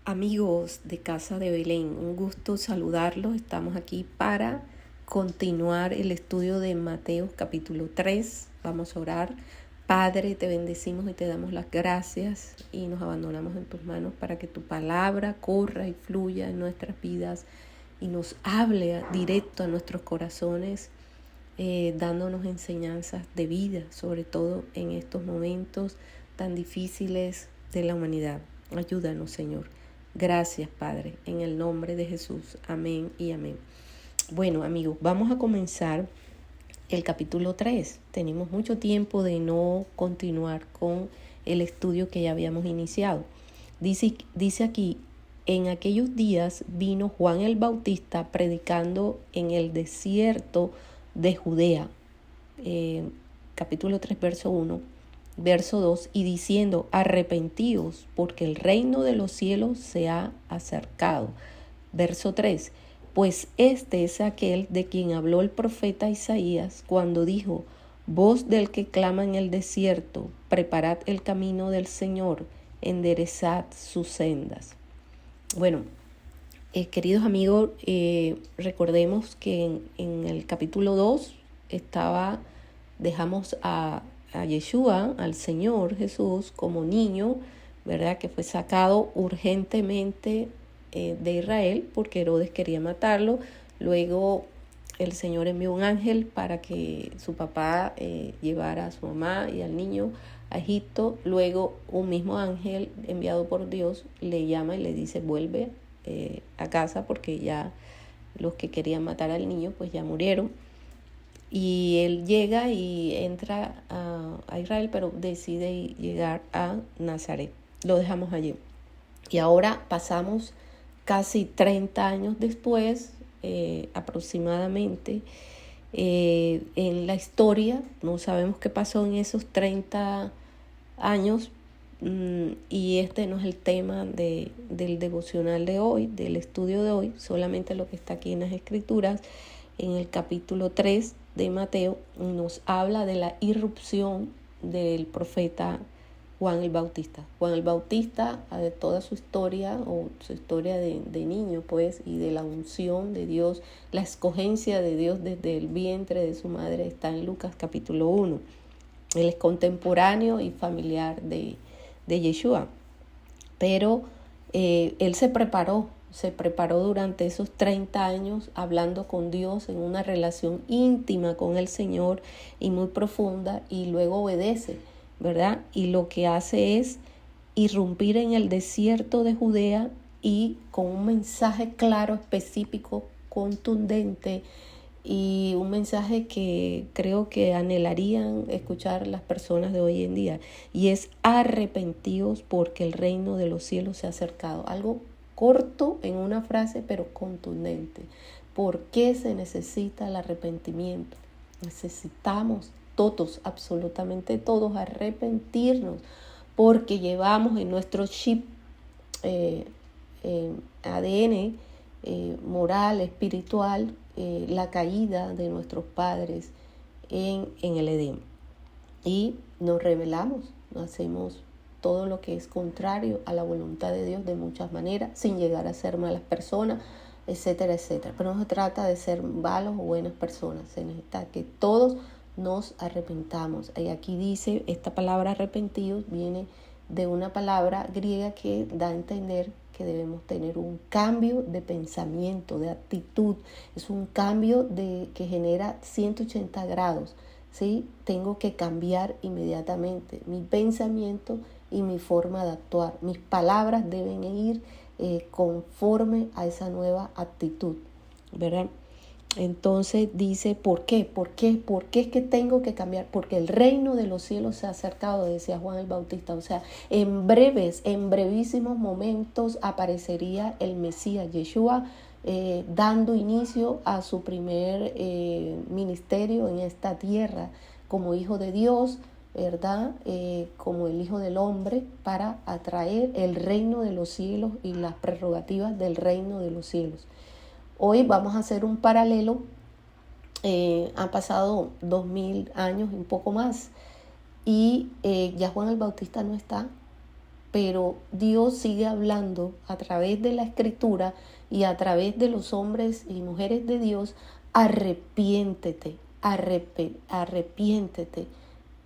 Amigos de Casa de Belén, un gusto saludarlos. Estamos aquí para continuar el estudio de Mateo capítulo 3. Vamos a orar. Padre, te bendecimos y te damos las gracias y nos abandonamos en tus manos para que tu palabra corra y fluya en nuestras vidas y nos hable directo a nuestros corazones, dándonos enseñanzas de vida, sobre todo en estos momentos tan difíciles de la humanidad. Ayúdanos, Señor. Gracias, Padre, en el nombre de Jesús. Amén y amén. Bueno, amigos, vamos a comenzar el capítulo 3. Tenemos mucho tiempo de no continuar con el estudio que ya habíamos iniciado. Dice aquí, en aquellos días vino Juan el Bautista predicando en el desierto de Judea. Capítulo 3, verso 1. Verso 2, y diciendo, arrepentíos, porque el reino de los cielos se ha acercado. Verso 3, pues este es aquel de quien habló el profeta Isaías cuando dijo, voz del que clama en el desierto, preparad el camino del Señor, enderezad sus sendas. Bueno, queridos amigos, recordemos que en el capítulo 2 dejamos a Yeshua, al Señor Jesús, como niño, ¿verdad? Que fue sacado urgentemente de Israel porque Herodes quería matarlo. Luego el Señor envió un ángel para que su papá llevara a su mamá y al niño a Egipto. Luego un mismo ángel enviado por Dios le llama y le dice, vuelve a casa porque ya los que querían matar al niño pues ya murieron. Y él llega y entra a Israel, pero decide llegar a Nazaret. Lo dejamos allí. Y ahora pasamos casi 30 años después, aproximadamente, en la historia. No sabemos qué pasó en esos 30 años. Y este no es el tema del devocional de hoy, del estudio de hoy, solamente lo que está aquí en las Escrituras. En el capítulo 3 de Mateo nos habla de la irrupción del profeta Juan el Bautista. Juan el Bautista, de toda su historia, o su historia de niño, pues, y de la unción de Dios, la escogencia de Dios desde el vientre de su madre, está en Lucas capítulo 1. Él es contemporáneo y familiar de Yeshua, pero él se preparó durante esos 30 años hablando con Dios en una relación íntima con el Señor y muy profunda, y luego obedece, ¿verdad? Y lo que hace es irrumpir en el desierto de Judea y con un mensaje claro, específico, contundente, y un mensaje que creo que anhelarían escuchar las personas de hoy en día, y es arrepentidos porque el reino de los cielos se ha acercado. Algo corto en una frase, pero contundente. ¿Por qué se necesita el arrepentimiento? Necesitamos todos, absolutamente todos, arrepentirnos, porque llevamos en nuestro chip ADN moral, espiritual, la caída de nuestros padres en el Edén. Y nos rebelamos, hacemos todo lo que es contrario a la voluntad de Dios de muchas maneras, sin llegar a ser malas personas, etcétera, etcétera. Pero no se trata de ser malos o buenas personas, se necesita que todos nos arrepentamos. Y aquí dice, esta palabra arrepentidos viene de una palabra griega que da a entender que debemos tener un cambio de pensamiento, de actitud. Es un cambio que genera 180 grados. ¿Sí? Tengo que cambiar inmediatamente mi pensamiento y mi forma de actuar. Mis palabras deben ir conforme a esa nueva actitud, ¿verdad? Entonces dice, ¿por qué? ¿Por qué es que tengo que cambiar? Porque el reino de los cielos se ha acercado, decía Juan el Bautista. O sea, en brevísimos momentos aparecería el Mesías, Yeshua, dando inicio a su primer ministerio en esta tierra como hijo de Dios, ¿verdad? Como el Hijo del Hombre, para atraer el reino de los cielos y las prerrogativas del reino de los cielos. Hoy vamos a hacer un paralelo. Han pasado 2000 años, un poco más, y ya Juan el Bautista no está. pero Dios sigue hablando a través de la Escritura y a través de los hombres y mujeres de Dios. Arrepiéntete, arrepiéntete,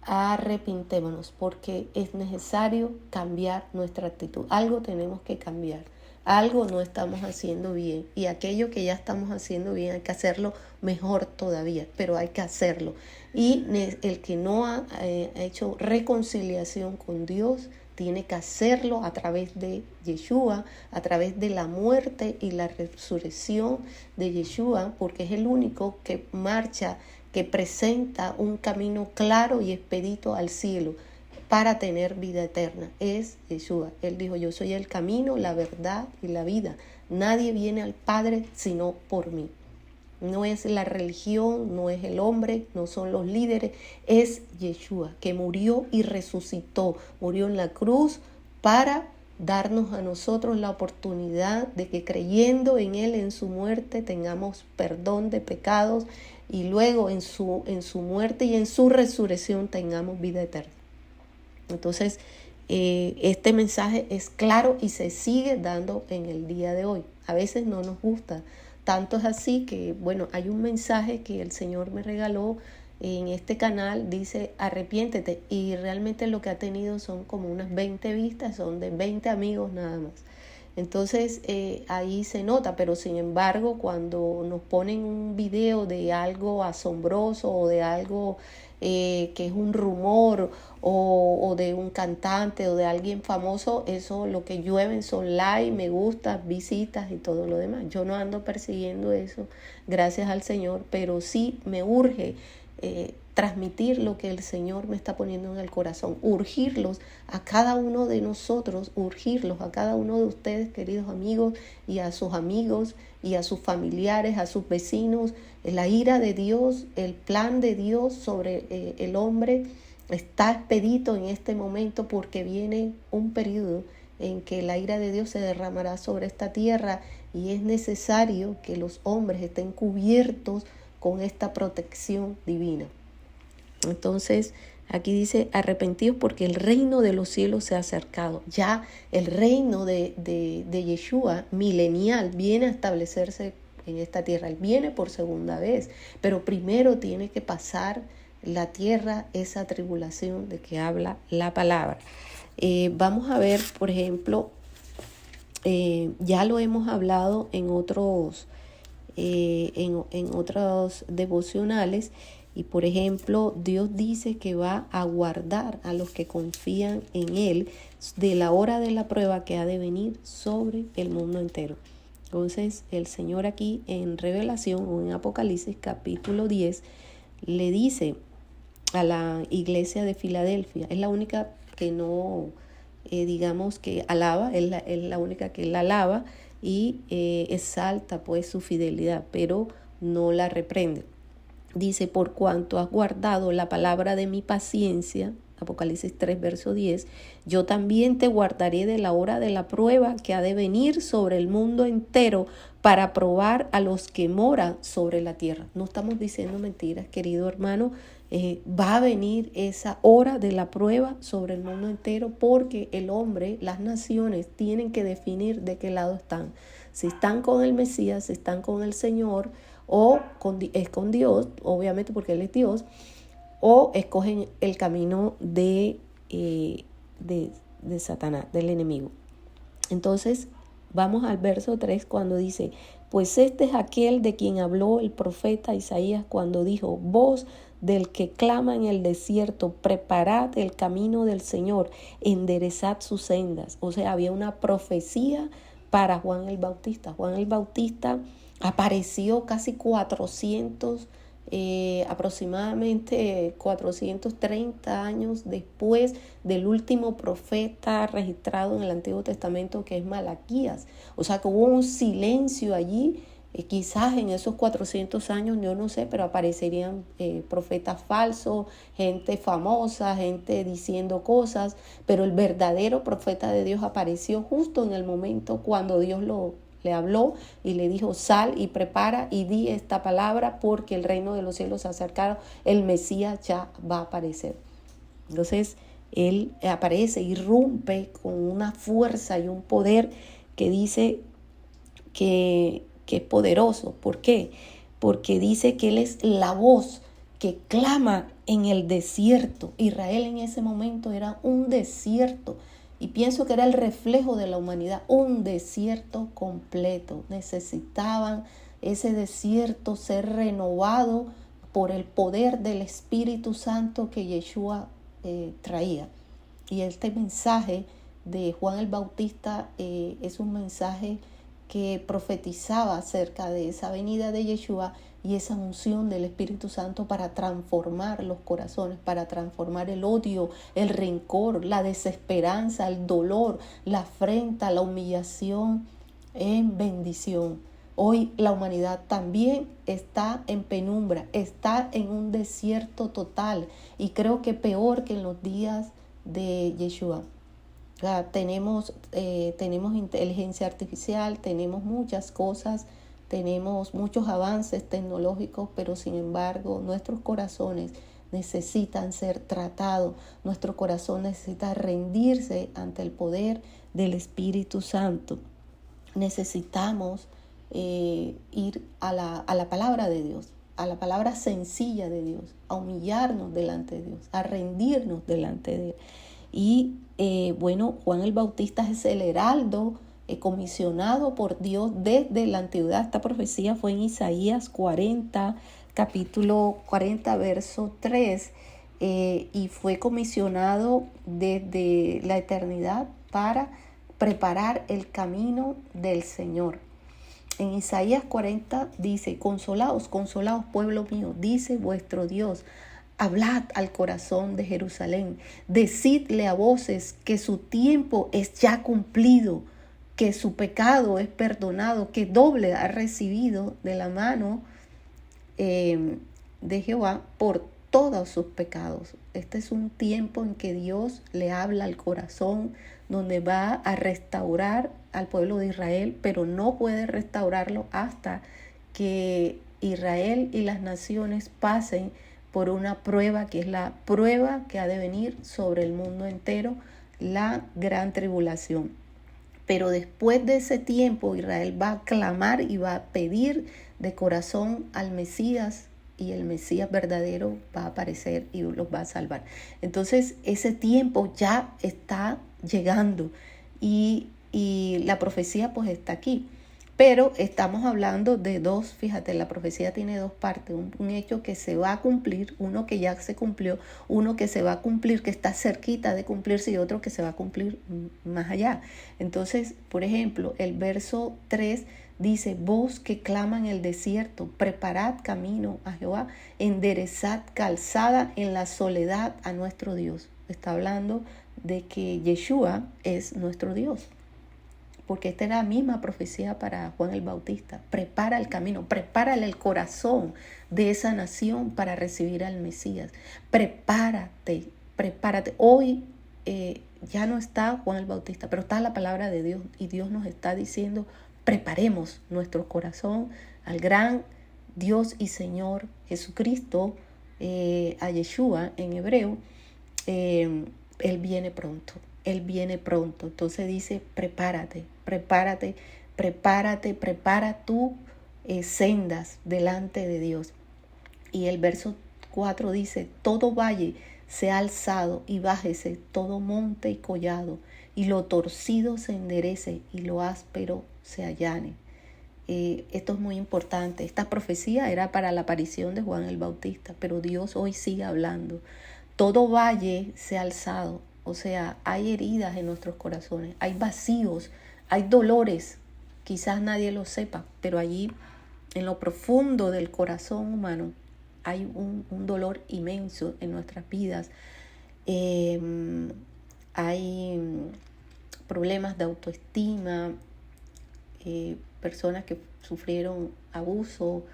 arrepintémonos, porque es necesario cambiar nuestra actitud. Algo tenemos que cambiar, algo no estamos haciendo bien, y aquello que ya estamos haciendo bien hay que hacerlo mejor todavía, pero hay que hacerlo. Y el que no ha hecho reconciliación con Dios tiene que hacerlo a través de Yeshua, a través de la muerte y la resurrección de Yeshua, porque es el único que marcha, que presenta un camino claro y expedito al cielo para tener vida eterna. Es Yeshua. Él dijo: yo soy el camino, la verdad y la vida. Nadie viene al Padre sino por mí. No es la religión, no es el hombre, no son los líderes, es Yeshua, que murió y resucitó. Murió en la cruz para darnos a nosotros la oportunidad de que, creyendo en Él, en su muerte, tengamos perdón de pecados, y luego en su muerte y en su resurrección tengamos vida eterna. Entonces, este mensaje es claro y se sigue dando en el día de hoy. A veces no nos gusta. Tanto es así que, bueno, hay un mensaje que el Señor me regaló en este canal, dice: arrepiéntete, y realmente lo que ha tenido son como unas 20 vistas, son de 20 amigos nada más. Entonces ahí se nota, pero sin embargo cuando nos ponen un video de algo asombroso o de algo que es un rumor o de un cantante o de alguien famoso, eso lo que llueven son likes, me gusta, visitas y todo lo demás. Yo no ando persiguiendo eso, gracias al Señor, pero sí me urge transmitir lo que el Señor me está poniendo en el corazón, urgirlos a cada uno de nosotros, urgirlos a cada uno de ustedes, queridos amigos, y a sus amigos y a sus familiares, a sus vecinos. La ira de Dios, el plan de Dios sobre el hombre está expedito en este momento, porque viene un periodo en que la ira de Dios se derramará sobre esta tierra, y es necesario que los hombres estén cubiertos con esta protección divina. Entonces, aquí dice: arrepentidos porque el reino de los cielos se ha acercado. Ya el reino de Yeshua milenial viene a establecerse en esta tierra. Él viene por segunda vez, pero primero tiene que pasar la tierra esa tribulación de que habla la palabra. Vamos a ver, por ejemplo, ya lo hemos hablado en otros devocionales, y por ejemplo Dios dice que va a guardar a los que confían en Él de la hora de la prueba que ha de venir sobre el mundo entero. Entonces el Señor aquí en Revelación o en Apocalipsis capítulo 10 le dice a la iglesia de Filadelfia, es la única que no digamos que alaba, es la única que la alaba y exalta pues su fidelidad, pero no la reprende. Dice: por cuanto has guardado la palabra de mi paciencia, Apocalipsis 3, verso 10, yo también te guardaré de la hora de la prueba que ha de venir sobre el mundo entero para probar a los que moran sobre la tierra. No estamos diciendo mentiras, querido hermano. Va a venir esa hora de la prueba sobre el mundo entero, porque el hombre, las naciones tienen que definir de qué lado están. Si están con el Mesías, si están con el Señor, o es con Dios, obviamente porque Él es Dios, o escogen el camino de Satanás, del enemigo. Entonces vamos al verso 3 cuando dice: pues este es aquel de quien habló el profeta Isaías cuando dijo: voz del que clama en el desierto, preparad el camino del Señor, enderezad sus sendas. O sea, había una profecía para Juan el Bautista. Juan el Bautista apareció casi aproximadamente 430 años después del último profeta registrado en el Antiguo Testamento, que es Malaquías. O sea que hubo un silencio allí. Quizás en esos 400 años, yo no sé, pero aparecerían profetas falsos, gente famosa, gente diciendo cosas, pero el verdadero profeta de Dios apareció justo en el momento cuando Dios le habló y le dijo: sal y prepara y di esta palabra, porque el reino de los cielos se ha acercado, el Mesías ya va a aparecer. Entonces, Él aparece, irrumpe con una fuerza y un poder que dice que es poderoso. ¿Por qué? Porque dice que Él es la voz que clama en el desierto. Israel en ese momento era un desierto. Y pienso que era el reflejo de la humanidad, un desierto completo. Necesitaban ese desierto ser renovado por el poder del Espíritu Santo que Yeshua traía. Y este mensaje de Juan el Bautista es un mensaje que profetizaba acerca de esa venida de Yeshua y esa unción del Espíritu Santo para transformar los corazones, para transformar el odio, el rencor, la desesperanza, el dolor, la afrenta, la humillación en bendición. Hoy la humanidad también está en penumbra, está en un desierto total y creo que peor que en los días de Yeshua. Tenemos inteligencia artificial, tenemos muchas cosas, tenemos muchos avances tecnológicos, pero sin embargo nuestros corazones necesitan ser tratados, nuestro corazón necesita rendirse ante el poder del Espíritu Santo. Necesitamos ir a la palabra de Dios, a la palabra sencilla de Dios, a humillarnos delante de Dios, a rendirnos delante de Él. Y Juan el Bautista es el heraldo comisionado por Dios desde la antigüedad. Esta profecía fue en Isaías 40, capítulo 40, verso 3, y fue comisionado desde la eternidad para preparar el camino del Señor. En Isaías 40 dice: consolaos, consolaos, pueblo mío, dice vuestro Dios. Hablad al corazón de Jerusalén, decidle a voces que su tiempo es ya cumplido, que su pecado es perdonado, que doble ha recibido de la mano de Jehová por todos sus pecados. Este es un tiempo en que Dios le habla al corazón, donde va a restaurar al pueblo de Israel, pero no puede restaurarlo hasta que Israel y las naciones pasen por una prueba, que es la prueba que ha de venir sobre el mundo entero, la gran tribulación. Pero después de ese tiempo, Israel va a clamar y va a pedir de corazón al Mesías, y el Mesías verdadero va a aparecer y los va a salvar. Entonces, ese tiempo ya está llegando y la profecía pues está aquí. Pero estamos hablando de dos, fíjate, la profecía tiene dos partes, un hecho que se va a cumplir, uno que ya se cumplió, uno que se va a cumplir, que está cerquita de cumplirse, y otro que se va a cumplir más allá. Entonces, por ejemplo, el verso 3 dice: voz que clama en el desierto, preparad camino a Jehová, enderezad calzada en la soledad a nuestro Dios. Está hablando de que Yeshua es nuestro Dios. Porque esta era la misma profecía para Juan el Bautista. Prepara el camino, prepárale el corazón de esa nación para recibir al Mesías. Prepárate, prepárate. Hoy ya no está Juan el Bautista, pero está la palabra de Dios. Y Dios nos está diciendo: preparemos nuestro corazón al gran Dios y Señor Jesucristo, a Yeshua en hebreo. Él viene pronto. Él viene pronto. Entonces dice: prepárate, prepárate, prepárate, prepara tus sendas delante de Dios. Y el verso 4 dice: todo valle sea alzado y bájese todo monte y collado, y lo torcido se enderece y lo áspero se allane. Esto es muy importante. Esta profecía era para la aparición de Juan el Bautista, pero Dios hoy sigue hablando. Todo valle sea alzado. O sea, hay heridas en nuestros corazones, hay vacíos, hay dolores. Quizás nadie lo sepa, pero allí en lo profundo del corazón humano hay un dolor inmenso en nuestras vidas. Hay problemas de autoestima, personas que sufrieron abuso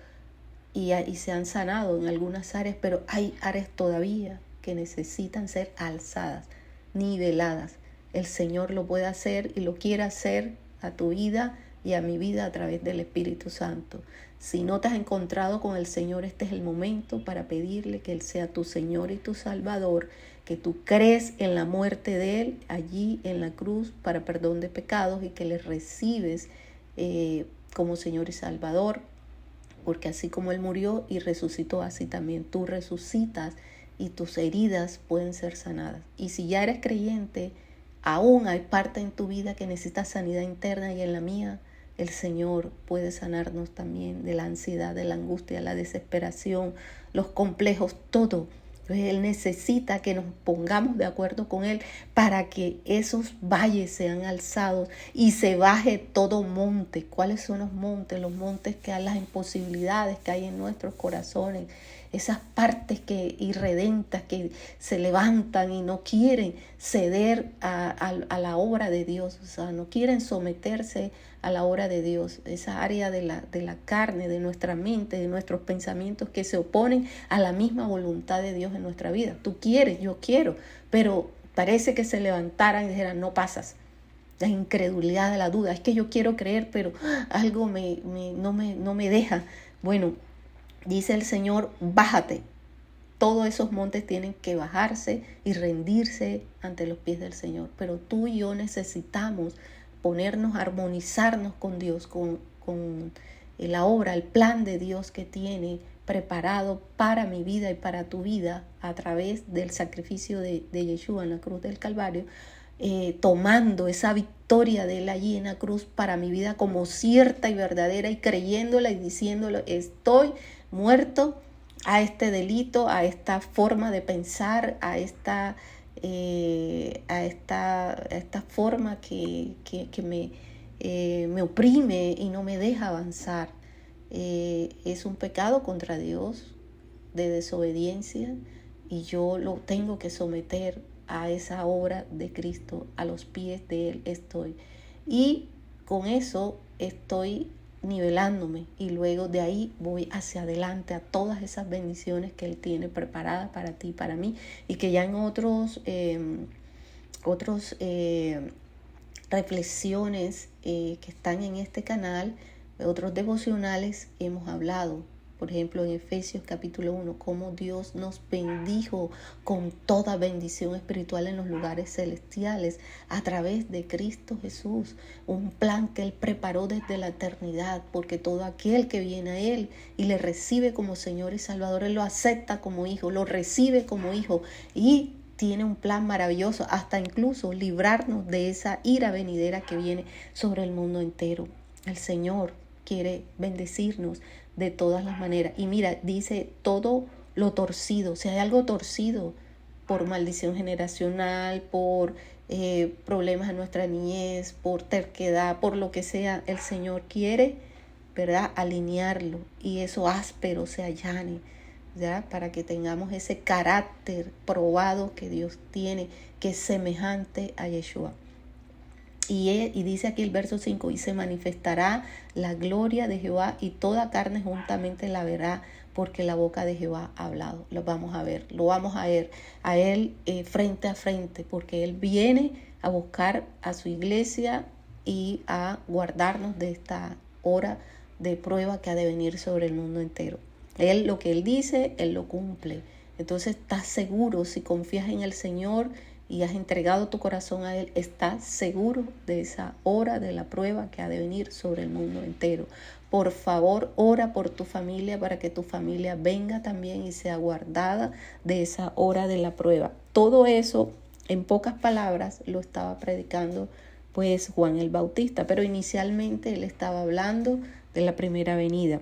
y se han sanado en algunas áreas, pero hay áreas todavía que necesitan ser alzadas, niveladas. El Señor lo puede hacer y lo quiere hacer a tu vida y a mi vida a través del Espíritu Santo. Si no te has encontrado con el Señor, este es el momento para pedirle que Él sea tu Señor y tu Salvador, que tú crees en la muerte de Él allí en la cruz para perdón de pecados y que le recibes como Señor y Salvador, porque así como Él murió y resucitó, así también tú resucitas y tus heridas pueden ser sanadas. Y si ya eres creyente, aún hay parte en tu vida que necesita sanidad interna, y en la mía el Señor puede sanarnos también de la ansiedad, de la angustia, la desesperación, los complejos, todo. Entonces Él necesita que nos pongamos de acuerdo con Él para que esos valles sean alzados y se baje todo monte. ¿Cuáles son los montes? Los montes que hay, las imposibilidades que hay en nuestros corazones, esas partes irredentas que se levantan y no quieren ceder a la obra de Dios, o sea, no quieren someterse a la obra de Dios, esa área de la carne, de nuestra mente, de nuestros pensamientos que se oponen a la misma voluntad de Dios en nuestra vida. Tú quieres, yo quiero, pero parece que se levantaran y dijeran, no pasas. La incredulidad, la duda, es que yo quiero creer, pero algo no me deja. Bueno, dice el Señor, bájate. Todos esos montes tienen que bajarse y rendirse ante los pies del Señor. Pero tú y yo necesitamos ponernos, armonizarnos con Dios, con la obra, el plan de Dios que tiene preparado para mi vida y para tu vida a través del sacrificio de Yeshua en la cruz del Calvario, tomando esa victoria de Él allí en la cruz para mi vida como cierta y verdadera, y creyéndola y diciéndolo, estoy muerto a este delito, a esta forma de pensar, a esta forma que me oprime y no me deja avanzar. Es un pecado contra Dios de desobediencia, y yo lo tengo que someter a esa obra de Cristo, a los pies de Él estoy. Y con eso estoy nivelándome, y luego de ahí voy hacia adelante a todas esas bendiciones que Él tiene preparadas para ti y para mí, y que ya en otros reflexiones que están en este canal, otros devocionales, hemos hablado. Por ejemplo, en Efesios capítulo 1, cómo Dios nos bendijo con toda bendición espiritual en los lugares celestiales a través de Cristo Jesús. Un plan que Él preparó desde la eternidad, porque todo aquel que viene a Él y le recibe como Señor y Salvador, Él lo acepta como hijo, lo recibe como hijo, y tiene un plan maravilloso, hasta incluso librarnos de esa ira venidera que viene sobre el mundo entero. El Señor quiere bendecirnos de todas las maneras. Y mira, dice todo lo torcido. Si hay algo torcido por maldición generacional, por problemas en nuestra niñez, por terquedad, por lo que sea, el Señor quiere, ¿verdad?, alinearlo, y eso áspero se allane, ¿ya?, para que tengamos ese carácter probado que Dios tiene, que es semejante a Yeshua. Y dice aquí el verso 5, y se manifestará la gloria de Jehová, y toda carne juntamente la verá, porque la boca de Jehová ha hablado. Lo vamos a ver a Él frente a frente, porque Él viene a buscar a su iglesia y a guardarnos de esta hora de prueba que ha de venir sobre el mundo entero. Él, lo que Él dice, Él lo cumple. Entonces estás seguro, si confías en el Señor y has entregado tu corazón a Él, estás seguro de esa hora de la prueba que ha de venir sobre el mundo entero. Por favor, ora por tu familia para que tu familia venga también y sea guardada de esa hora de la prueba. Todo eso, en pocas palabras, lo estaba predicando pues Juan el Bautista, pero inicialmente él estaba hablando de la primera venida.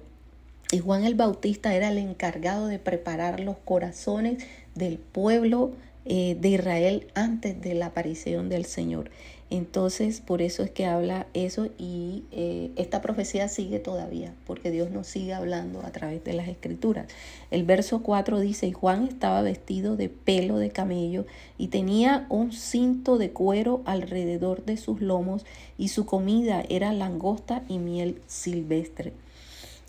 Y Juan el Bautista era el encargado de preparar los corazones del pueblo de Israel antes de la aparición del Señor. Entonces, por eso es que habla eso, y esta profecía sigue todavía, porque Dios nos sigue hablando a través de las Escrituras. El verso 4 dice, y Juan estaba vestido de pelo de camello y tenía un cinto de cuero alrededor de sus lomos, y su comida era langosta y miel silvestre.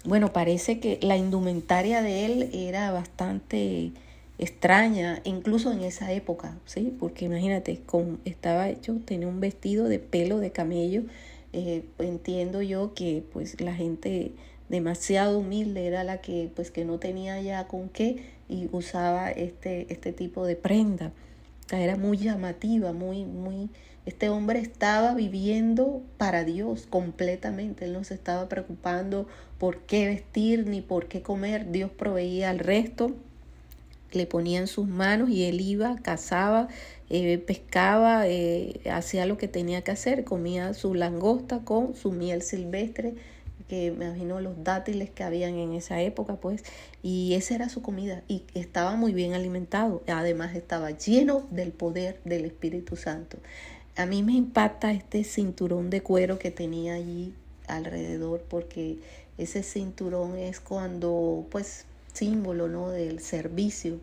Bueno, parece que la indumentaria de él era bastante extraña, incluso en esa época, ¿sí? Porque imagínate, estaba hecho, tenía un vestido de pelo de camello. Entiendo yo que pues la gente demasiado humilde era la que pues que no tenía ya con qué, y usaba este tipo de prenda. Era muy llamativa, este hombre estaba viviendo para Dios completamente. Él no se estaba preocupando por qué vestir ni por qué comer. Dios proveía el resto. Le ponía en sus manos y él iba, cazaba, pescaba, hacía lo que tenía que hacer, comía su langosta con su miel silvestre, que me imagino los dátiles que habían en esa época, pues, y esa era su comida, y estaba muy bien alimentado, además estaba lleno del poder del Espíritu Santo. A mí me impacta este cinturón de cuero que tenía allí alrededor, porque ese cinturón es cuando, pues, símbolo, ¿no?, del servicio.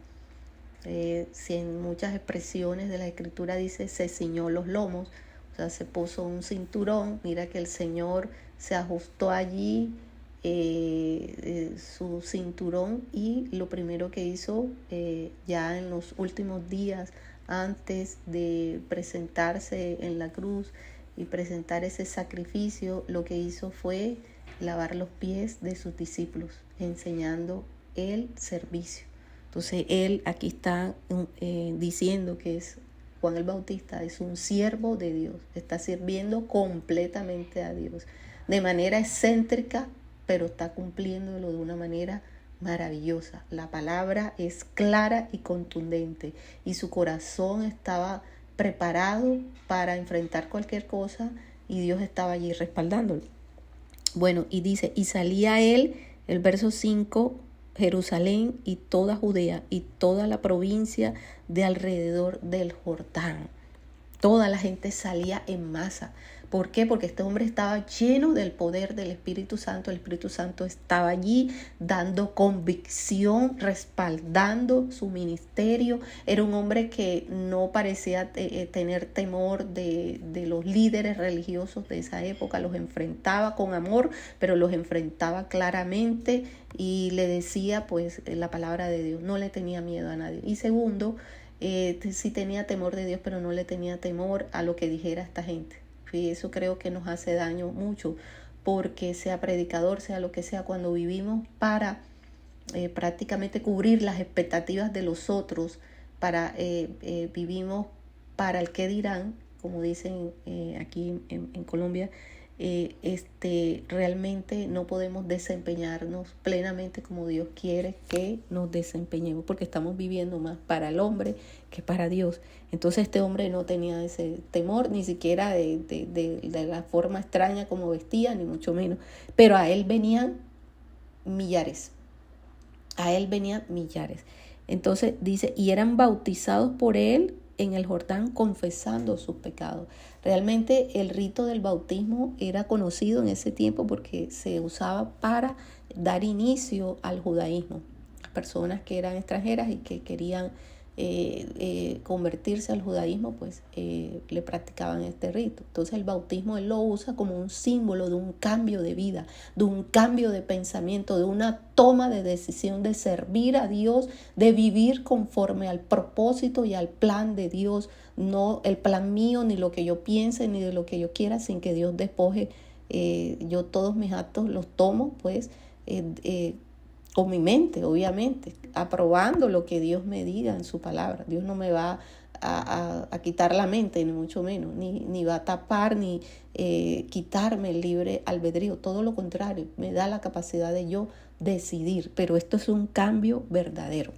Si en muchas expresiones de la escritura dice se ciñó los lomos, o sea, se puso un cinturón. Mira que el Señor se ajustó allí su cinturón, y lo primero que hizo ya en los últimos días antes de presentarse en la cruz y presentar ese sacrificio, lo que hizo fue lavar los pies de sus discípulos, enseñando el servicio. Entonces él aquí está diciendo que es Juan el Bautista, es un siervo de Dios, está sirviendo completamente a Dios, de manera excéntrica, pero está cumpliéndolo de una manera maravillosa. La palabra es clara y contundente, y su corazón estaba preparado para enfrentar cualquier cosa, y Dios estaba allí respaldándolo. Bueno, y dice, y salía él, el verso 5, Jerusalén y toda Judea y toda la provincia de alrededor del Jordán. Toda la gente salía en masa. ¿Por qué? Porque este hombre estaba lleno del poder del Espíritu Santo. El Espíritu Santo estaba allí dando convicción, respaldando su ministerio. Era un hombre que no parecía tener temor de los líderes religiosos de esa época. Los enfrentaba con amor, pero los enfrentaba claramente y le decía pues la palabra de Dios. No le tenía miedo a nadie. Y segundo, sí tenía temor de Dios, pero no le tenía temor a lo que dijera esta gente. Y eso creo que nos hace daño mucho, porque sea predicador, sea lo que sea, cuando vivimos para prácticamente cubrir las expectativas de los otros, vivimos para el que dirán, como dicen aquí en Colombia, realmente no podemos desempeñarnos plenamente como Dios quiere que nos desempeñemos, porque estamos viviendo más para el hombre que para Dios. Entonces este hombre no tenía ese temor, ni siquiera de la forma extraña como vestía, ni mucho menos, pero a él venían millares. Entonces dice, y eran bautizados por él en el Jordán, confesando sus pecados. Realmente el rito del bautismo era conocido en ese tiempo porque se usaba para dar inicio al judaísmo. Las personas que eran extranjeras y que querían convertirse al judaísmo, pues le practicaban este rito. Entonces el bautismo él lo usa como un símbolo de un cambio de vida, de un cambio de pensamiento, de una toma de decisión de servir a Dios, de vivir conforme al propósito y al plan de Dios, no el plan mío, ni lo que yo piense, ni de lo que yo quiera, sin que Dios despoje. Yo todos mis actos los tomo pues con mi mente, obviamente, aprobando lo que Dios me diga en su palabra. Dios no me va a quitar la mente, ni mucho menos, ni va a tapar, ni quitarme el libre albedrío. Todo lo contrario, me da la capacidad de yo decidir, pero esto es un cambio verdadero.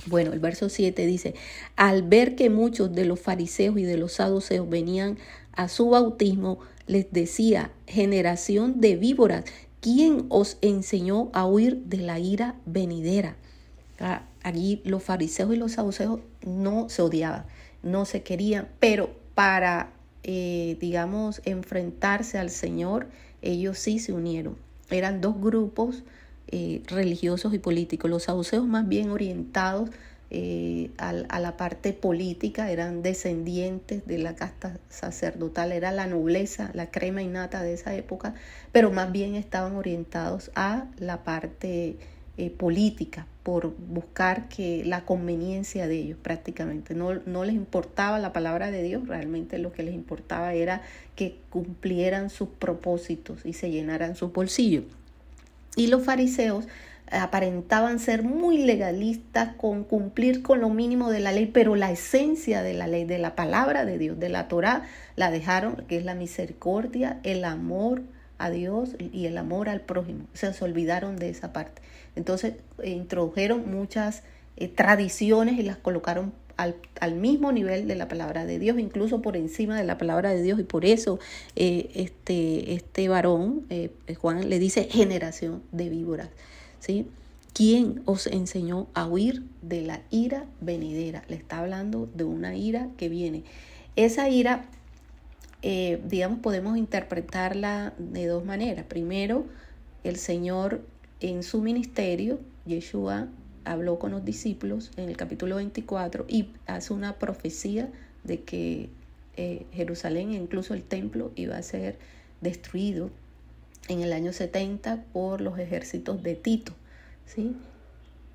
Bueno, el verso 7 dice, al ver que muchos de los fariseos y de los saduceos venían a su bautismo, les decía, generación de víboras, ¿quién os enseñó a huir de la ira venidera? Allí los fariseos y los saduceos no se odiaban, no se querían, pero para, enfrentarse al Señor, ellos sí se unieron. Eran dos grupos religiosos y políticos. Los saduceos más bien orientados a la parte política, eran descendientes de la casta sacerdotal, era la nobleza, la crema innata de esa época, pero más bien estaban orientados a la parte política, por buscar que la conveniencia de ellos prácticamente. No les importaba la palabra de Dios, realmente lo que les importaba era que cumplieran sus propósitos y se llenaran sus bolsillos. Y los fariseos aparentaban ser muy legalistas con cumplir con lo mínimo de la ley, pero la esencia de la ley, de la palabra de Dios, de la Torá, la dejaron, que es la misericordia, el amor a Dios y el amor al prójimo. O sea, se olvidaron de esa parte. Entonces introdujeron muchas tradiciones y las colocaron al mismo nivel de la palabra de Dios, incluso por encima de la palabra de Dios, y por eso este varón, Juan, le dice generación de víboras, ¿sí? ¿Quién os enseñó a huir de la ira venidera? Le está hablando de una ira que viene. Esa ira, digamos, podemos interpretarla de dos maneras. Primero, el Señor en su ministerio, Yeshua, habló con los discípulos en el capítulo 24 y hace una profecía de que Jerusalén, incluso el templo, iba a ser destruido en el año 70 por los ejércitos de Tito, ¿sí?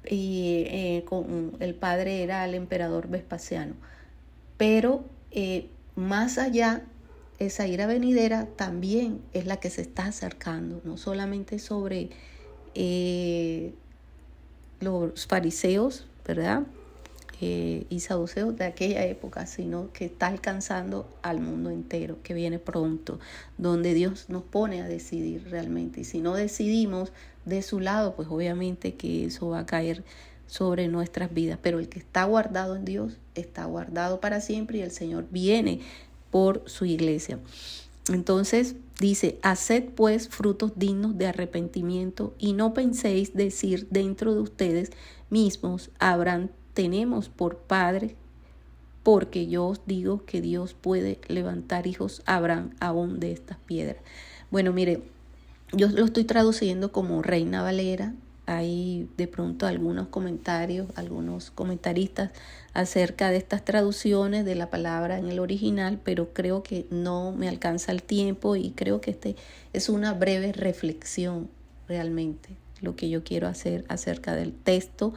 Y con el padre era el emperador Vespasiano. Pero más allá, esa ira venidera también es la que se está acercando, no solamente sobre los fariseos, ¿verdad? Y saduceos de aquella época, sino que está alcanzando al mundo entero, que viene pronto, donde Dios nos pone a decidir realmente. Y si no decidimos de su lado, pues obviamente que eso va a caer sobre nuestras vidas. Pero el que está guardado en Dios está guardado para siempre, y el Señor viene por su iglesia. Entonces dice: haced pues frutos dignos de arrepentimiento, y no penséis decir dentro de ustedes mismos: Abraham tenemos por padre, porque yo os digo que Dios puede levantar hijos a Abraham aún de estas piedras. Bueno, mire, yo lo estoy traduciendo como Reina Valera. Hay de pronto algunos comentarios, algunos comentaristas acerca de estas traducciones de la palabra en el original, pero creo que no me alcanza el tiempo, y creo que este es una breve reflexión realmente lo que yo quiero hacer acerca del texto.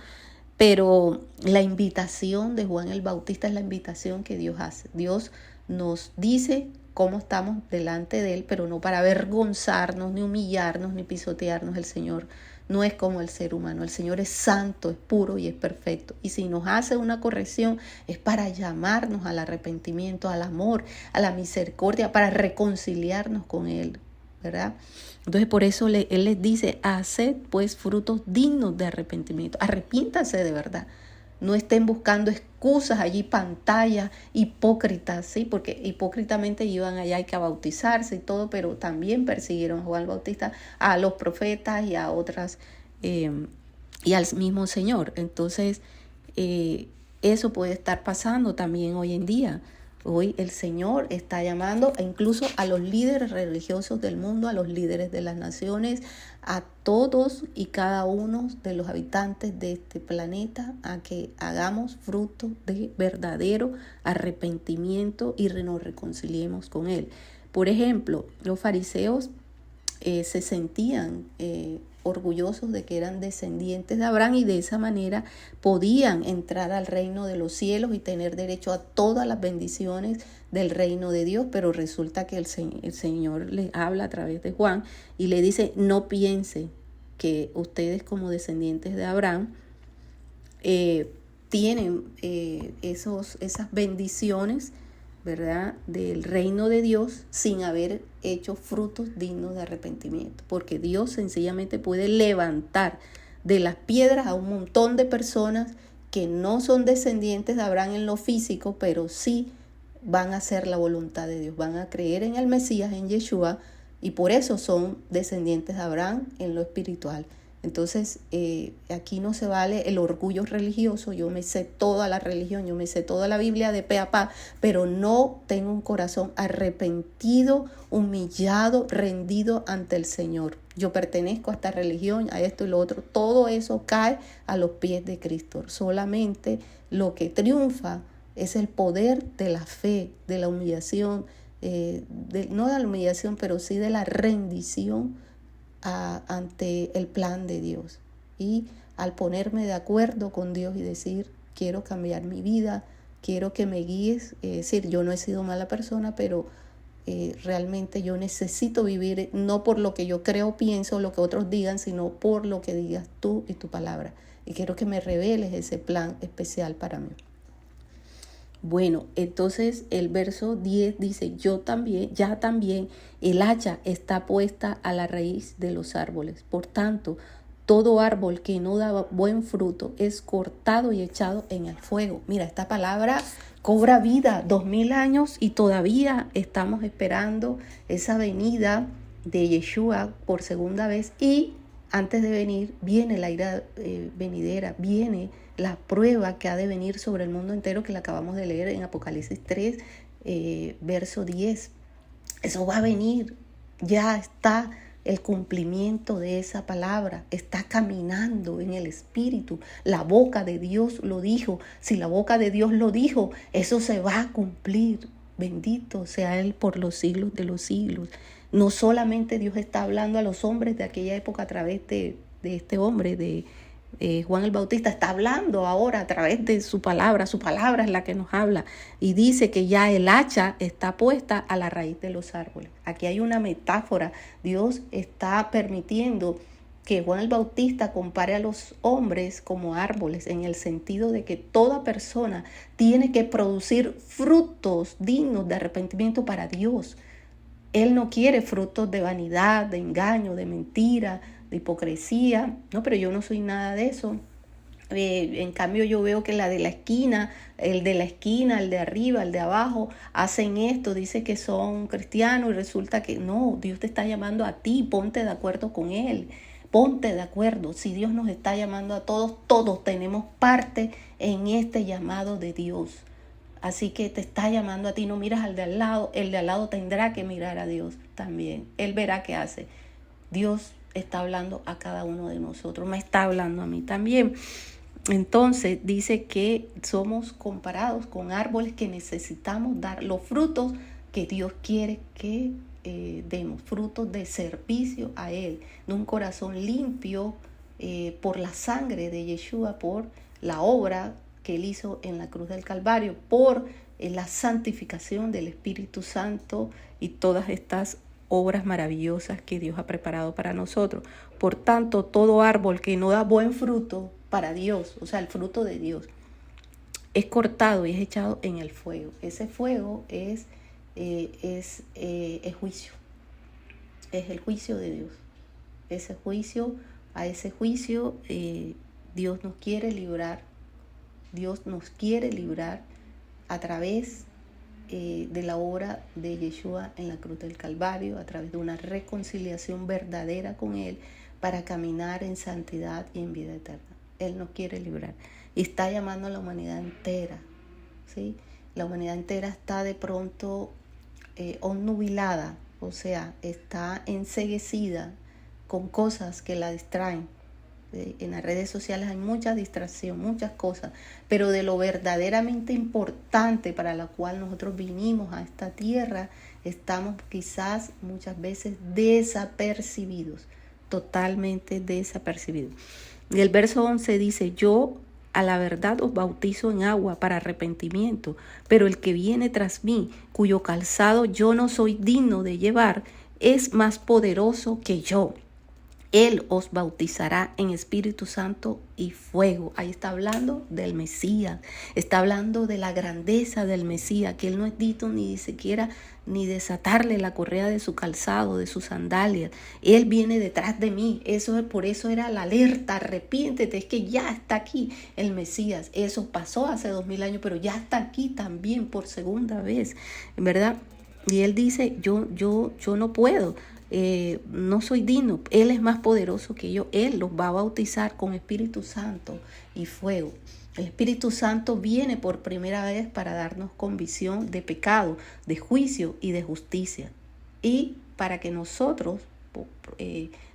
Pero la invitación de Juan el Bautista es la invitación que Dios hace. Dios nos dice cómo estamos delante de Él, pero no para avergonzarnos, ni humillarnos, ni pisotearnos. El Señor no es como el ser humano. El Señor es santo, es puro y es perfecto. Y si nos hace una corrección, es para llamarnos al arrepentimiento, al amor, a la misericordia, para reconciliarnos con Él, ¿verdad? Entonces por eso Él les dice: haced pues frutos dignos de arrepentimiento. Arrepiéntanse de verdad. No estén buscando excusas allí, pantallas hipócritas, ¿sí? Porque hipócritamente iban allá a bautizarse y todo, pero también persiguieron a Juan el Bautista, a los profetas y a otras, y al mismo Señor. Entonces eso puede estar pasando también hoy en día. Hoy el Señor está llamando incluso a los líderes religiosos del mundo, a los líderes de las naciones, a todos y cada uno de los habitantes de este planeta, a que hagamos fruto de verdadero arrepentimiento y nos reconciliemos con Él. Por ejemplo, los fariseos se sentían orgullosos de que eran descendientes de Abraham, y de esa manera podían entrar al reino de los cielos y tener derecho a todas las bendiciones del reino de Dios. Pero resulta que el Señor les habla a través de Juan y le dice: no piensen que ustedes, como descendientes de Abraham, tienen esas bendiciones, ¿verdad?, del reino de Dios sin haber hecho frutos dignos de arrepentimiento, porque Dios sencillamente puede levantar de las piedras a un montón de personas que no son descendientes de Abraham en lo físico, pero sí van a hacer la voluntad de Dios, van a creer en el Mesías, en Yeshua, y por eso son descendientes de Abraham en lo espiritual. Entonces, aquí no se vale el orgullo religioso. Yo me sé toda la religión, yo me sé toda la Biblia de pe a pa, pero no tengo un corazón arrepentido, humillado, rendido ante el Señor. Yo pertenezco a esta religión, a esto y lo otro. Todo eso cae a los pies de Cristo. Solamente lo que triunfa es el poder de la fe, de la humillación, no de la humillación, pero sí de la rendición ante el plan de Dios. Y al ponerme de acuerdo con Dios y decir: quiero cambiar mi vida, quiero que me guíes, es decir, yo no he sido mala persona, pero realmente yo necesito vivir no por lo que yo creo, pienso, lo que otros digan, sino por lo que digas tú y tu palabra. Y quiero que me reveles ese plan especial para mí. Bueno, entonces el verso 10 dice, ya también el hacha está puesta a la raíz de los árboles. Por tanto, todo árbol que no da buen fruto es cortado y echado en el fuego. Mira, esta palabra cobra vida, 2000 años y todavía estamos esperando esa venida de Yeshua por segunda vez. Y antes de venir, viene la ira venidera, viene la prueba que ha de venir sobre el mundo entero, que la acabamos de leer en Apocalipsis 3, verso 10. Eso va a venir, ya está el cumplimiento de esa palabra, está caminando en el Espíritu. La boca de Dios lo dijo. Si la boca de Dios lo dijo, eso se va a cumplir. Bendito sea Él por los siglos de los siglos. No solamente Dios está hablando a los hombres de aquella época a través de este hombre, de Juan el Bautista, está hablando ahora a través de su palabra es la que nos habla, y dice que ya el hacha está puesta a la raíz de los árboles. Aquí hay una metáfora. Dios está permitiendo que Juan el Bautista compare a los hombres como árboles, en el sentido de que toda persona tiene que producir frutos dignos de arrepentimiento para Dios. Él no quiere frutos de vanidad, de engaño, de mentira, de hipocresía. No, pero yo no soy nada de eso. En cambio, yo veo que el de la esquina, el de arriba, el de abajo, hacen esto, dice que son cristianos y resulta que no, Dios te está llamando a ti, ponte de acuerdo con Él. Ponte de acuerdo. Si Dios nos está llamando a todos, todos tenemos parte en este llamado de Dios. Así que te está llamando a ti, no miras al de al lado, el de al lado tendrá que mirar a Dios también. Él verá qué hace. Dios está hablando a cada uno de nosotros, me está hablando a mí también. Entonces dice que somos comparados con árboles que necesitamos dar los frutos que Dios quiere que demos, frutos de servicio a Él, de un corazón limpio por la sangre de Yeshua, por la obra que Él hizo en la cruz del Calvario, por la santificación del Espíritu Santo y todas estas obras maravillosas que Dios ha preparado para nosotros. Por tanto, todo árbol que no da buen fruto para Dios, o sea, el fruto de Dios, es cortado y es echado en el fuego. Ese fuego es juicio, es el juicio de Dios. A ese juicio Dios nos quiere librar. Dios nos quiere librar a través de la obra de Yeshua en la cruz del Calvario, a través de una reconciliación verdadera con Él para caminar en santidad y en vida eterna. Él nos quiere librar y está llamando a la humanidad entera, ¿sí? La humanidad entera está de pronto obnubilada, o sea, está enceguecida con cosas que la distraen. En las redes sociales hay mucha distracción, muchas cosas, pero de lo verdaderamente importante para la cual nosotros vinimos a esta tierra, estamos quizás muchas veces desapercibidos, totalmente desapercibidos. Y el verso 11 dice, yo a la verdad os bautizo en agua para arrepentimiento, pero el que viene tras mí, cuyo calzado yo no soy digno de llevar, es más poderoso que yo. Él os bautizará en Espíritu Santo y fuego. Ahí está hablando del Mesías, está hablando de la grandeza del Mesías, que Él no es digno ni siquiera ni desatarle la correa de su calzado, de sus sandalias. Él viene detrás de mí. Por eso era la alerta, arrepiéntete, es que ya está aquí el Mesías. Eso pasó hace 2000 años, pero ya está aquí también por segunda vez, ¿verdad? Y Él dice, yo no puedo. No soy digno, Él es más poderoso que yo. Él los va a bautizar con Espíritu Santo y fuego. El Espíritu Santo viene por primera vez para darnos convicción de pecado, de juicio y de justicia, y para que nosotros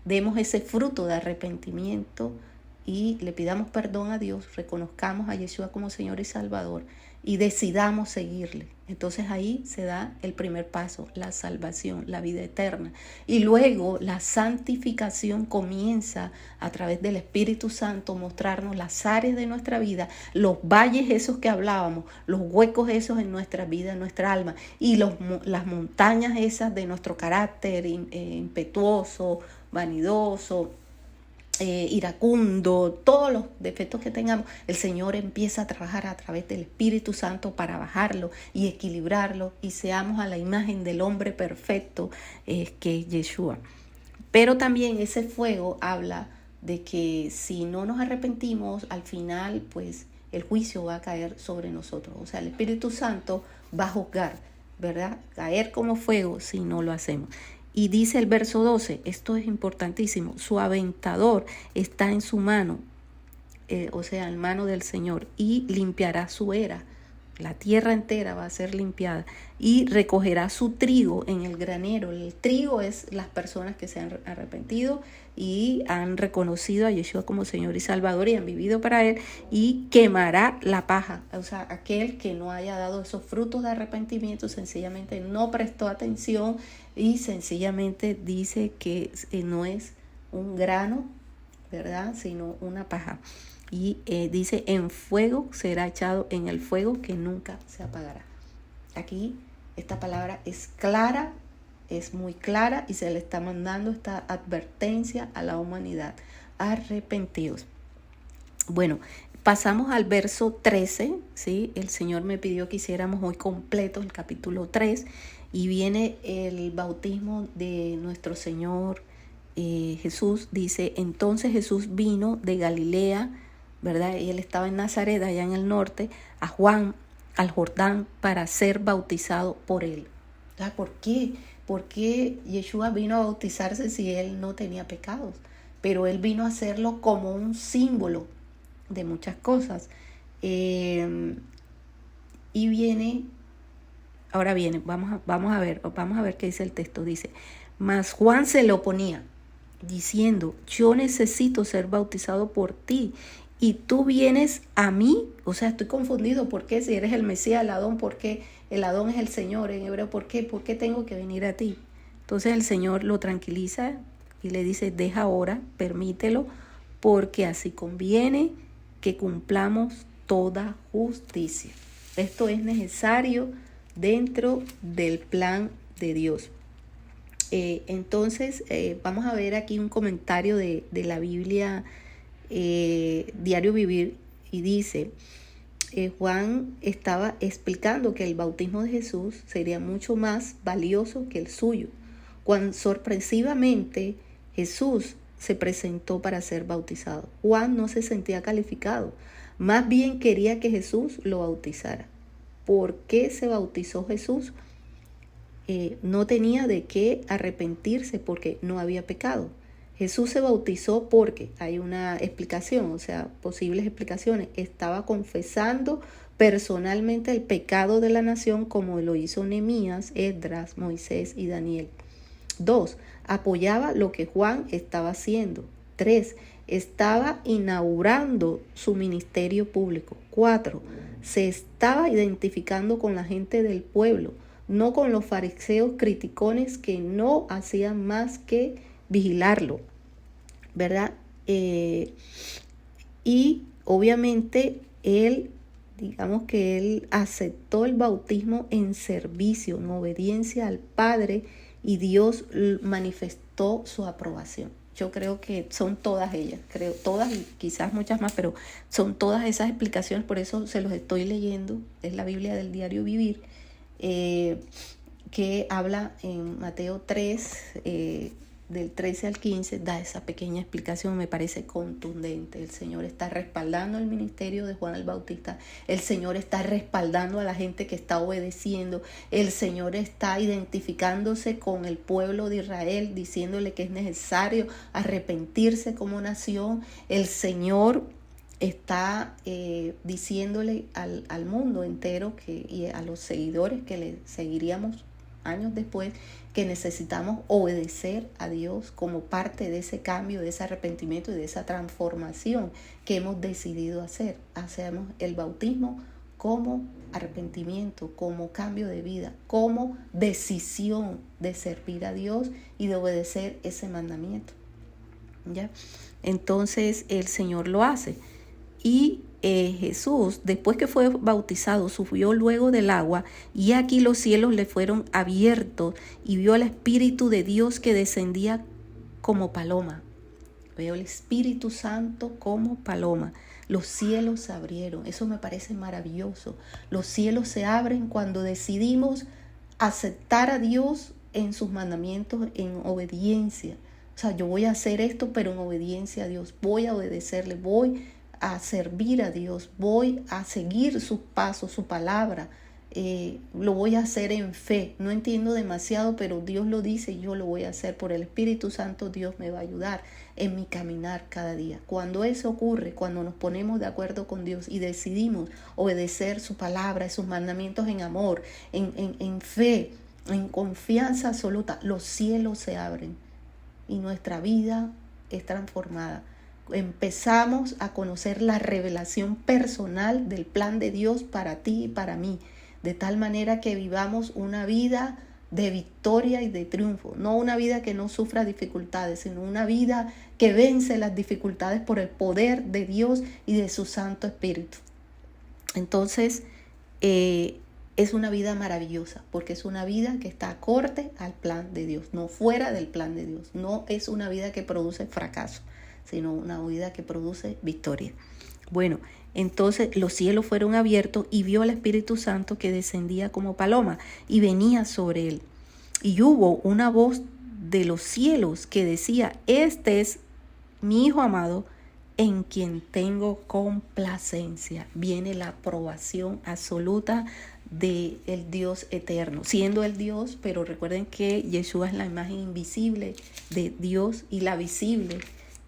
demos ese fruto de arrepentimiento y le pidamos perdón a Dios, reconozcamos a Yeshua como Señor y Salvador, y decidamos seguirle. Entonces ahí se da el primer paso, la salvación, la vida eterna. Y luego la santificación comienza a través del Espíritu Santo mostrarnos las áreas de nuestra vida, los valles esos que hablábamos, los huecos esos en nuestra vida, en nuestra alma, y las montañas esas de nuestro carácter impetuoso, vanidoso, iracundo, todos los defectos que tengamos, el Señor empieza a trabajar a través del Espíritu Santo para bajarlo y equilibrarlo y seamos a la imagen del hombre perfecto que es Yeshua. Pero también ese fuego habla de que si no nos arrepentimos, al final pues el juicio va a caer sobre nosotros. O sea, el Espíritu Santo va a juzgar, ¿verdad? Caer como fuego si no lo hacemos. Y dice el verso 12, esto es importantísimo, su aventador está en su mano, o sea, en mano del Señor, y limpiará su era. La tierra entera va a ser limpiada y recogerá su trigo en el granero. El trigo es las personas que se han arrepentido y han reconocido a Yeshua como Señor y Salvador y han vivido para Él, y quemará la paja. O sea, aquel que no haya dado esos frutos de arrepentimiento sencillamente no prestó atención y sencillamente dice que no es un grano, ¿verdad? Sino una paja. Y dice, en fuego será echado, en el fuego que nunca se apagará. Aquí esta palabra es clara, es muy clara, y se le está mandando esta advertencia a la humanidad. Arrepentidos. Bueno, pasamos al verso 13, ¿sí? El Señor me pidió que hiciéramos hoy completo el capítulo 3, y viene el bautismo de nuestro Señor Jesús. Dice, entonces Jesús vino de Galilea, ¿verdad? Y él estaba en Nazaret, allá en el norte, a Juan, al Jordán, para ser bautizado por él. ¿Por qué? ¿Por qué Yeshua vino a bautizarse si él no tenía pecados? Pero él vino a hacerlo como un símbolo de muchas cosas. Y vamos a ver qué dice el texto. Dice, mas Juan se le oponía, diciendo, yo necesito ser bautizado por ti, y tú vienes a mí. O sea, estoy confundido. ¿Por qué? Si eres el Mesías, el Adón, ¿por qué? El Adón es el Señor en hebreo. ¿Por qué? ¿Por qué tengo que venir a ti? Entonces el Señor lo tranquiliza y le dice, deja ahora, permítelo, porque así conviene que cumplamos toda justicia. Esto es necesario dentro del plan de Dios. Entonces, vamos a ver aquí un comentario de la Biblia Diario Vivir, y dice, Juan estaba explicando que el bautismo de Jesús sería mucho más valioso que el suyo, cuando sorpresivamente Jesús se presentó para ser bautizado. Juan no se sentía calificado, más bien quería que Jesús lo bautizara. ¿Por qué se bautizó Jesús? No tenía de qué arrepentirse porque no había pecado. Jesús se bautizó porque hay una explicación, o sea, posibles explicaciones. Estaba confesando personalmente el pecado de la nación, como lo hizo Nehemías, Esdras, Moisés y Daniel. 2. Apoyaba lo que Juan estaba haciendo. 3. Estaba inaugurando su ministerio público. 4. Se estaba identificando con la gente del pueblo, no con los fariseos criticones que no hacían más que vigilarlo, ¿verdad? Y obviamente digamos que él aceptó el bautismo en servicio, en obediencia al Padre, y Dios manifestó su aprobación. Yo creo que son todas ellas, creo todas y quizás muchas más, pero son todas esas explicaciones, por eso se los estoy leyendo. Es la Biblia del Diario Vivir, que habla en Mateo 3, del 13 al 15, da esa pequeña explicación, me parece contundente. El Señor está respaldando el ministerio de Juan el Bautista, el Señor está respaldando a la gente que está obedeciendo, el Señor está identificándose con el pueblo de Israel, diciéndole que es necesario arrepentirse como nación. El Señor está diciéndole al mundo entero y a los seguidores que le seguiríamos años después, que necesitamos obedecer a Dios como parte de ese cambio, de ese arrepentimiento y de esa transformación que hemos decidido hacer. Hacemos el bautismo como arrepentimiento, como cambio de vida, como decisión de servir a Dios y de obedecer ese mandamiento. ¿Ya? Entonces el Señor lo hace. Y Jesús, después que fue bautizado, subió luego del agua, y aquí los cielos le fueron abiertos, y vio al Espíritu de Dios que descendía como paloma. Veo el Espíritu Santo como paloma. Los cielos se abrieron. Eso me parece maravilloso. Los cielos se abren cuando decidimos aceptar a Dios en sus mandamientos, en obediencia. O sea, yo voy a hacer esto, pero en obediencia a Dios. Voy a obedecerle, voy a servir a Dios, voy a seguir sus pasos, su palabra. Lo voy a hacer en fe. No entiendo demasiado, pero Dios lo dice y yo lo voy a hacer. Por el Espíritu Santo Dios me va a ayudar en mi caminar cada día. Cuando eso ocurre, cuando nos ponemos de acuerdo con Dios y decidimos obedecer su palabra, sus mandamientos en amor, en fe, en confianza absoluta, los cielos se abren y nuestra vida es transformada. Empezamos a conocer la revelación personal del plan de Dios para ti y para mí, de tal manera que vivamos una vida de victoria y de triunfo, no una vida que no sufra dificultades, sino una vida que vence las dificultades por el poder de Dios y de su Santo Espíritu. Entonces, es una vida maravillosa, porque es una vida que está acorde al plan de Dios, no fuera del plan de Dios. No es una vida que produce fracaso, sino una vida que produce victoria. Bueno, entonces los cielos fueron abiertos y vio al Espíritu Santo que descendía como paloma y venía sobre él. Y hubo una voz de los cielos que decía: este es mi Hijo amado, en quien tengo complacencia. Viene la aprobación absoluta del Dios eterno, siendo el Dios, pero recuerden que Yeshua es la imagen invisible de Dios y la visible,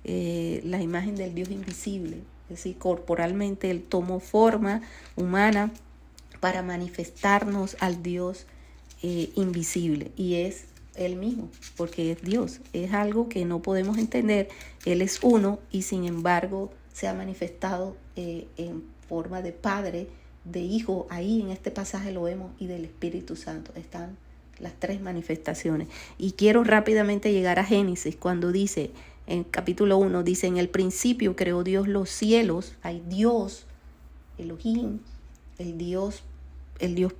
la imagen del Dios invisible. Es decir, corporalmente Él tomó forma humana para manifestarnos al Dios invisible, y es Él mismo, porque es Dios. Es algo que no podemos entender. Él es uno y sin embargo se ha manifestado en forma de Padre, de Hijo. Ahí en este pasaje lo vemos, y del Espíritu Santo. Están las tres manifestaciones. Y quiero rápidamente llegar a Génesis, cuando dice, en capítulo 1, dice: en el principio creó Dios los cielos. Hay Dios, Elohim, el Dios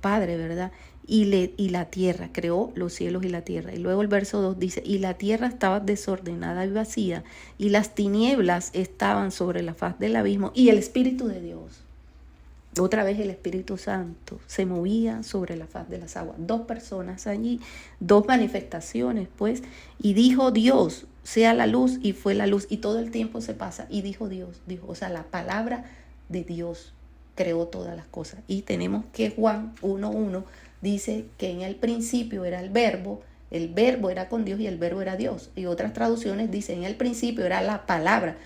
Padre, ¿verdad? Y la tierra, creó los cielos y la tierra. Y luego el verso 2 dice: y la tierra estaba desordenada y vacía, y las tinieblas estaban sobre la faz del abismo, y el Espíritu de Dios, otra vez el Espíritu Santo, se movía sobre la faz de las aguas. Dos personas allí, dos manifestaciones, pues. Y dijo Dios: sea la luz, y fue la luz. Y todo el tiempo se pasa, y dijo Dios, dijo, o sea, la palabra de Dios creó todas las cosas. Y tenemos que Juan 1:1 dice que en el principio era el verbo era con Dios y el verbo era Dios. Y otras traducciones dicen: en el principio era la palabra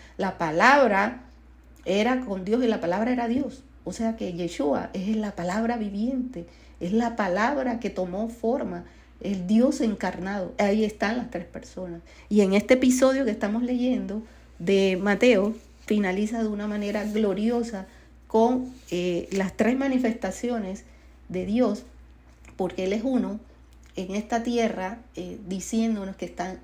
era con Dios y la palabra era Dios. O sea que Yeshua es la palabra viviente, es la palabra que tomó forma, el Dios encarnado. Ahí están las tres personas. Y en este episodio que estamos leyendo de Mateo, finaliza de una manera gloriosa con las tres manifestaciones de Dios, porque Él es uno en esta tierra, diciéndonos que están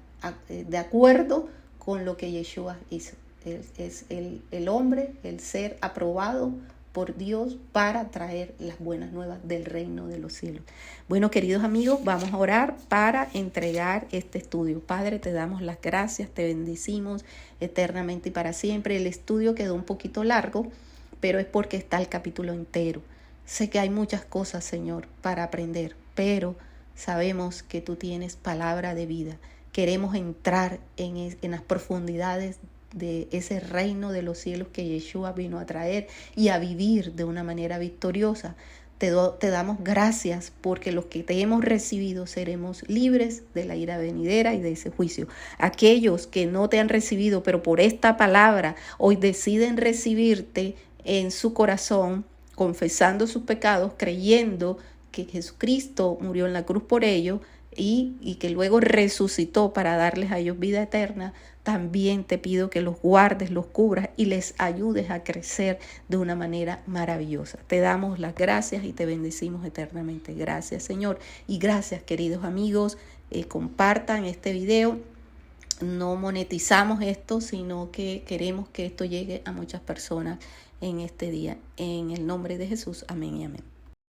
de acuerdo con lo que Yeshua hizo. Es el hombre, el ser aprobado por Dios para traer las buenas nuevas del reino de los cielos. Bueno, queridos amigos, vamos a orar para entregar este estudio. Padre, te damos las gracias, te bendecimos eternamente y para siempre. El estudio quedó un poquito largo, pero es porque está el capítulo entero. Sé que hay muchas cosas, Señor, para aprender, pero sabemos que tú tienes palabra de vida. Queremos entrar en las profundidades de ese reino de los cielos que Yeshua vino a traer y a vivir de una manera victoriosa. Te damos gracias porque los que te hemos recibido seremos libres de la ira venidera y de ese juicio. Aquellos que no te han recibido, pero por esta palabra hoy deciden recibirte en su corazón, confesando sus pecados, creyendo que Jesucristo murió en la cruz por ellos, y que luego resucitó para darles a ellos vida eterna, también te pido que los guardes, los cubras y les ayudes a crecer de una manera maravillosa. Te damos las gracias y te bendecimos eternamente. Gracias, Señor. Y gracias, queridos amigos. Compartan este video. No monetizamos esto, sino que queremos que esto llegue a muchas personas en este día. En el nombre de Jesús. Amén y amén.